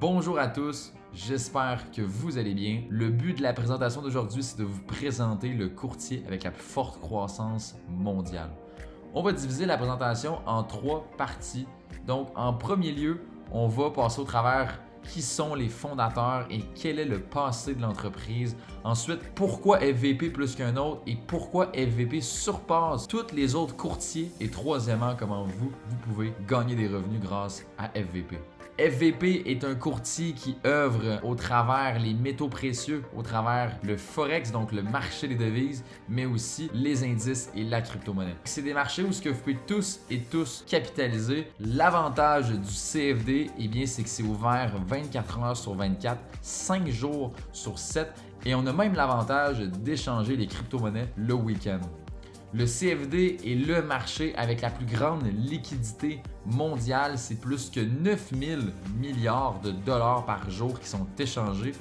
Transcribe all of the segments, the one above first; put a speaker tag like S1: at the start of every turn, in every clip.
S1: Bonjour à tous, j'espère que vous allez bien. Le but de la présentation d'aujourd'hui, c'est de vous présenter le courtier avec la plus forte croissance mondiale. On va diviser la présentation en 3 parties. Donc, en premier lieu, on va passer au travers qui sont les fondateurs et quel est le passé de l'entreprise. Ensuite, pourquoi FVP plus qu'un autre et pourquoi FVP surpasse tous les autres courtiers. Et troisièmement, comment vous pouvez gagner des revenus grâce à FVP. FVP est un courtier qui œuvre au travers les métaux précieux, au travers le Forex, donc le marché des devises, mais aussi les indices et la crypto-monnaie. C'est des marchés où ce que vous pouvez tous capitaliser. L'avantage du CFD, c'est que c'est ouvert 24 heures sur 24, 5 jours sur 7 et on a même l'avantage d'échanger les crypto-monnaies le week-end. Le CFD est le marché avec la plus grande liquidité mondiale. C'est plus que 9000 milliards de dollars par jour qui sont échangés.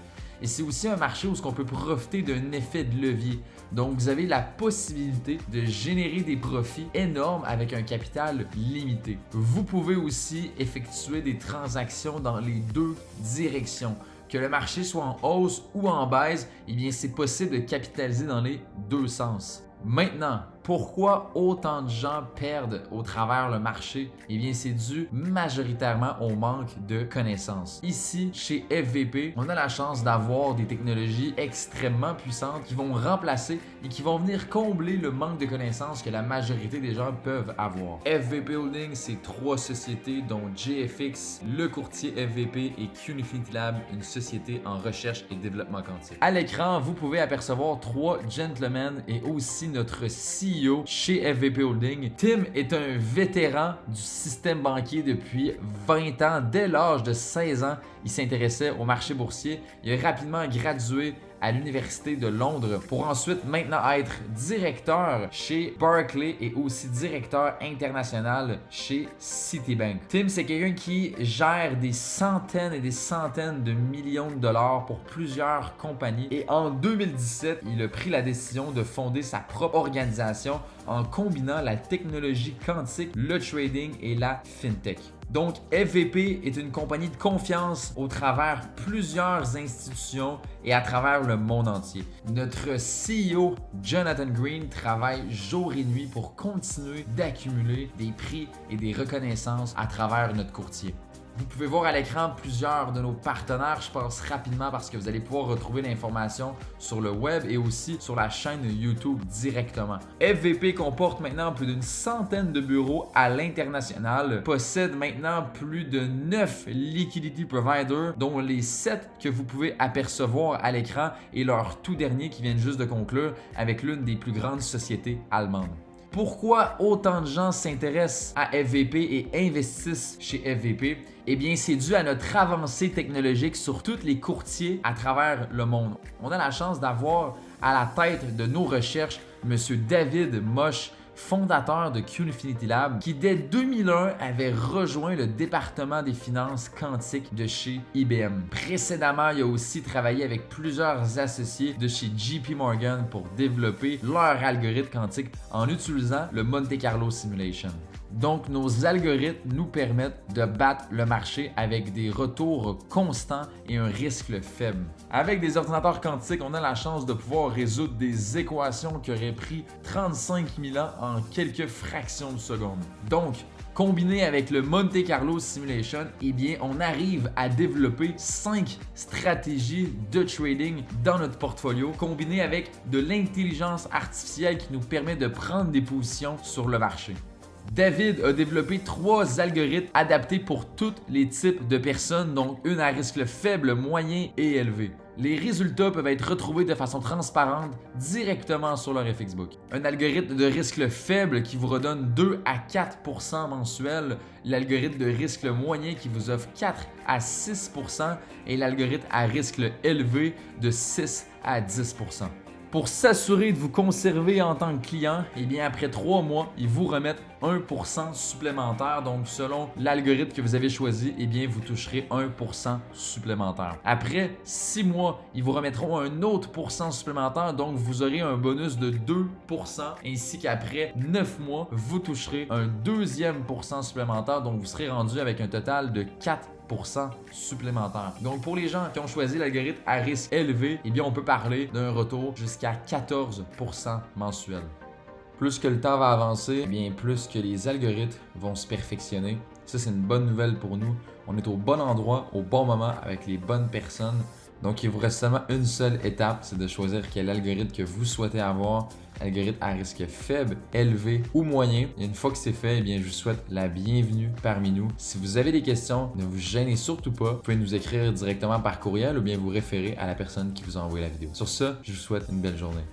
S1: Et c'est aussi un marché où on peut profiter d'un effet de levier. Donc, vous avez la possibilité de générer des profits énormes avec un capital limité. Vous pouvez aussi effectuer des transactions dans les deux directions. Que le marché soit en hausse ou en baisse, c'est possible de capitaliser dans les deux sens. Maintenant, pourquoi autant de gens perdent au travers le marché? C'est dû majoritairement au manque de connaissances. Ici, chez FVP, on a la chance d'avoir des technologies extrêmement puissantes qui vont remplacer et qui vont venir combler le manque de connaissances que la majorité des gens peuvent avoir. FVP Holding, c'est 3 sociétés dont JFX, le courtier FVP et Qnfinity Lab, une société en recherche et développement quantique. À l'écran, vous pouvez apercevoir 3 gentlemen et aussi notre CEO chez FVP Holding. Tim est un vétéran du système banquier depuis 20 ans. Dès l'âge de 16 ans, il s'intéressait au marché boursier. Il a rapidement gradué à l'Université de Londres pour ensuite maintenant être directeur chez Barclays et aussi directeur international chez Citibank. Tim, c'est quelqu'un qui gère des centaines et des centaines de millions de dollars pour plusieurs compagnies et en 2017, il a pris la décision de fonder sa propre organisation en combinant la technologie quantique, le trading et la fintech. Donc, FVP est une compagnie de confiance au travers plusieurs institutions et à travers le monde entier. Notre CEO, Jonathan Green, travaille jour et nuit pour continuer d'accumuler des prix et des reconnaissances à travers notre courtier. Vous pouvez voir à l'écran plusieurs de nos partenaires. Je passe rapidement parce que vous allez pouvoir retrouver l'information sur le web et aussi sur la chaîne YouTube directement. FVP comporte maintenant plus d'une centaine de bureaux à l'international, possède maintenant plus de 9 liquidity providers, dont les 7 que vous pouvez apercevoir à l'écran et leur tout dernier qui vient juste de conclure avec l'une des plus grandes sociétés allemandes. Pourquoi autant de gens s'intéressent à FVP et investissent chez FVP? C'est dû à notre avancée technologique sur tous les courtiers à travers le monde. On a la chance d'avoir à la tête de nos recherches M. David Mosh, fondateur de Qnfinity Lab, qui dès 2001 avait rejoint le département des finances quantiques de chez IBM. Précédemment, il a aussi travaillé avec plusieurs associés de chez JP Morgan pour développer leur algorithme quantique en utilisant le Monte Carlo Simulation. Donc, nos algorithmes nous permettent de battre le marché avec des retours constants et un risque faible. Avec des ordinateurs quantiques, on a la chance de pouvoir résoudre des équations qui auraient pris 35 000 ans en quelques fractions de secondes. Donc, combiné avec le Monte Carlo Simulation, on arrive à développer 5 stratégies de trading dans notre portfolio, combiné avec de l'intelligence artificielle qui nous permet de prendre des positions sur le marché. David a développé 3 algorithmes adaptés pour tous les types de personnes, donc une à risque faible, moyen et élevé. Les résultats peuvent être retrouvés de façon transparente directement sur leur FXbook. Un algorithme de risque faible qui vous redonne 2 à 4% mensuel, l'algorithme de risque moyen qui vous offre 4 à 6% et l'algorithme à risque élevé de 6 à 10%. Pour s'assurer de vous conserver en tant que client, après 3 mois, ils vous remettent 1% supplémentaire. Donc, selon l'algorithme que vous avez choisi, eh bien, vous toucherez 1% supplémentaire. Après 6 mois, ils vous remettront un autre pourcent supplémentaire. Donc, vous aurez un bonus de 2%. Ainsi qu'après 9 mois, vous toucherez un deuxième pourcent supplémentaire. Donc, vous serez rendu avec un total de 4% supplémentaire. Donc, pour les gens qui ont choisi l'algorithme à risque élevé, eh bien, on peut parler d'un retour jusqu'à 14% mensuel. Plus que le temps va avancer, eh bien, plus que les algorithmes vont se perfectionner. Ça, c'est une bonne nouvelle pour nous. On est au bon endroit, au bon moment, avec les bonnes personnes. Donc, il vous reste seulement une seule étape, c'est de choisir quel algorithme que vous souhaitez avoir. Algorithme à risque faible, élevé ou moyen. Et une fois que c'est fait, eh bien, je vous souhaite la bienvenue parmi nous. Si vous avez des questions, ne vous gênez surtout pas. Vous pouvez nous écrire directement par courriel ou bien vous référer à la personne qui vous a envoyé la vidéo. Sur ce, je vous souhaite une belle journée.